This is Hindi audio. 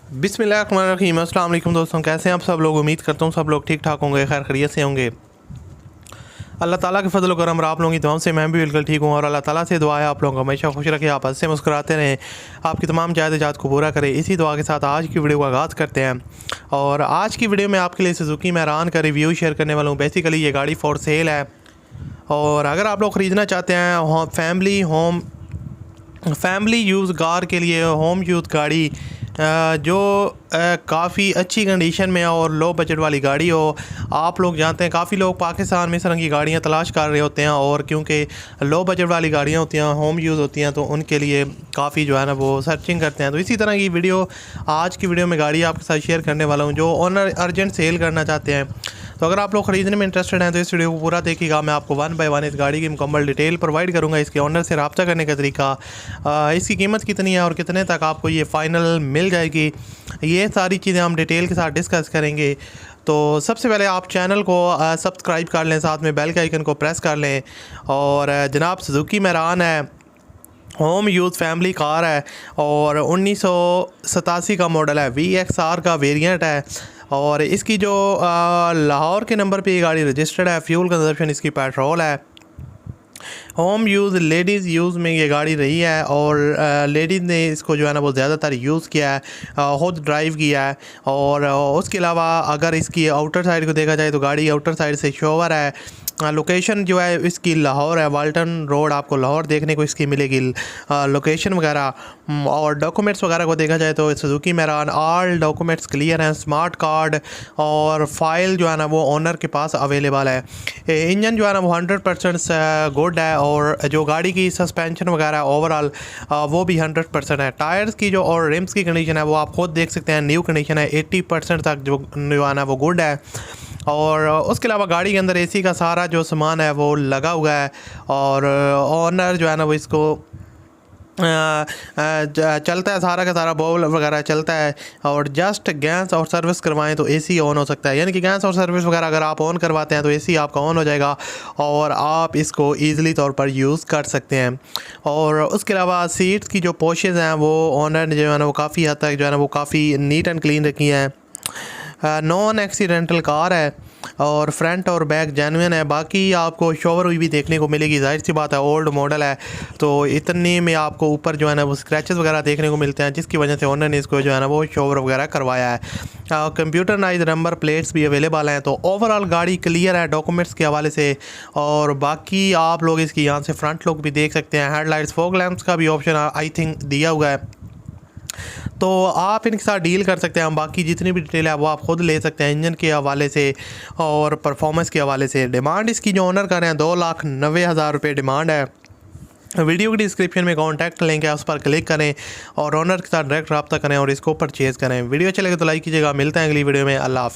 बिस्मिल्लाहिर्रहमानिर्रहीम। अस्सलाम वालेकुम दोस्तों, कैसे हैं आप सब लोग। उम्मीद करता हूँ सब लोग ठीक ठाक होंगे, खैर खैरियत से होंगे। अल्लाह ताला के फजल करम और आप लोगों की दुआओं से मैं भी बिल्कुल ठीक हूँ और अल्लाह ताला से दुआ है आप लोगों को हमेशा खुश रखे, आप हंसते मुस्कुराते रहें, आपकी तमाम जायदाद को पूरा करें। इसी दुआ के साथ आज की वीडियो का आगाज़ करते हैं। और आज की वीडियो में आपके लिए सुजुकी मैरान का रिव्यू शेयर करने वाला हूँ। बेसिकली ये गाड़ी फॉर सेल है और अगर आप लोग ख़रीदना चाहते हैं फैमिली यूज़ कार के लिए, होम यूज़ गाड़ी जो काफ़ी अच्छी कंडीशन में और लो बजट वाली गाड़ी हो। आप लोग जानते हैं काफ़ी लोग पाकिस्तान में इस तरह की गाड़ियाँ तलाश कर रहे होते हैं और क्योंकि लो बजट वाली गाड़ियाँ होती हैं, होम यूज़ होती हैं, तो उनके लिए काफ़ी जो है ना वो सर्चिंग करते हैं। तो इसी तरह की वीडियो आज की वीडियो में गाड़ी आपके साथ शेयर करने वाला हूँ जो ओनर अर्जेंट सेल करना चाहते हैं। तो अगर आप लोग ख़रीदने में इंटरेस्टेड हैं तो इस वीडियो को पूरा देखिएगा। मैं आपको 1 बाय 1 इस गाड़ी की मुकम्मल डिटेल प्रोवाइड करूंगा, इसके ओनर से रब्ता करने का तरीका, इसकी कीमत कितनी है और कितने तक आपको ये फ़ाइनल मिल जाएगी, ये सारी चीज़ें हम डिटेल के साथ डिस्कस करेंगे। तो सबसे पहले आप चैनल को सब्सक्राइब कर लें, साथ में बेल के आइकन को प्रेस कर लें। और जनाब सुजुकी मैरान है, होम यूज़ फैमिली कार है और 1987 का मॉडल है, VXR का वेरिएंट है और इसकी जो लाहौर के नंबर पे ये गाड़ी रजिस्टर्ड है। फ्यूल कंजप्शन इसकी पेट्रोल है। होम यूज़ लेडीज़ यूज़ में ये गाड़ी रही है और लेडीज़ ने इसको जो है ना वो ज़्यादातर यूज़ किया है, खुद ड्राइव किया है। और उसके अलावा अगर इसकी आउटर साइड को देखा जाए तो गाड़ी आउटर साइड से शोवर है। लोकेशन जो है इसकी लाहौर है, वाल्टन रोड आपको लाहौर देखने को इसकी मिलेगी लोकेशन वगैरह। और डॉक्यूमेंट्स वगैरह को देखा जाए तो सुजुकी मैरान ऑल डॉक्यूमेंट्स क्लियर हैं, स्मार्ट कार्ड और फाइल जो है ना वो ओनर के पास अवेलेबल है। इंजन जो है ना वो 100% गुड है और जो गाड़ी की सस्पेंशन वगैरह ओवरऑल वो भी 100% है। टायर्स की जो और रिम्स की कंडीशन है वो आप खुद देख सकते हैं, न्यू कंडीशन है, 80% तक जो है ना वो गुड है। और उसके अलावा गाड़ी के अंदर एसी का सारा जो सामान है वो लगा हुआ है और ओनर जो है ना वो इसको चलता है, सारा का सारा बॉल वगैरह चलता है। और जस्ट गैस और सर्विस करवाएं तो एसी ऑन हो सकता है, यानी कि गैस और सर्विस वगैरह अगर आप ऑन करवाते हैं तो एसी आपका ऑन हो जाएगा और आप इसको ईज़िली तौर पर यूज़ कर सकते हैं। और उसके अलावा सीट्स की जो पोशेज़ हैं वो ओनर जो है ना वो काफ़ी हद तक जो है ना वो काफ़ी नीट एंड क्लीन रखी हैं। नॉन एक्सीडेंटल कार है और फ्रंट और बैक जेन्युइन है। बाकी आपको शोवर हुई भी देखने को मिलेगी, जाहिर सी बात है ओल्ड मॉडल है तो इतने में आपको ऊपर जो है ना वो स्क्रैचेस वगैरह देखने को मिलते हैं, जिसकी वजह से ओनर ने इसको जो है ना वो शोवर वगैरह करवाया है। कंप्यूटराइज नंबर प्लेट्स भी अवेलेबल हैं। तो ओवरऑल गाड़ी क्लियर है डॉक्यूमेंट्स के हवाले से। और बाकी आप लोग इसकी यहाँ से फ्रंट लुक भी देख सकते हैं। हेडलाइट्स फॉग लैंप्स का भी ऑप्शन आई थिंक दिया हुआ है, तो आप इनके साथ डील कर सकते हैं। बाकी जितनी भी डिटेल है वो आप खुद ले सकते हैं इंजन के हवाले से और परफॉर्मेंस के हवाले से। डिमांड इसकी जो ऑनर कर रहे हैं 2,90,000 रुपये डिमांड है। वीडियो की डिस्क्रिप्शन में कॉन्टैक्ट लिंक है, उस पर क्लिक करें और ऑनर के साथ डायरेक्ट रब्ता करें और इसको परचेज़ करें। वीडियो अच्छे लगे तो लाइक कीजिएगा। मिलते हैं अगली वीडियो में। अल्लाह हाफ़िज़।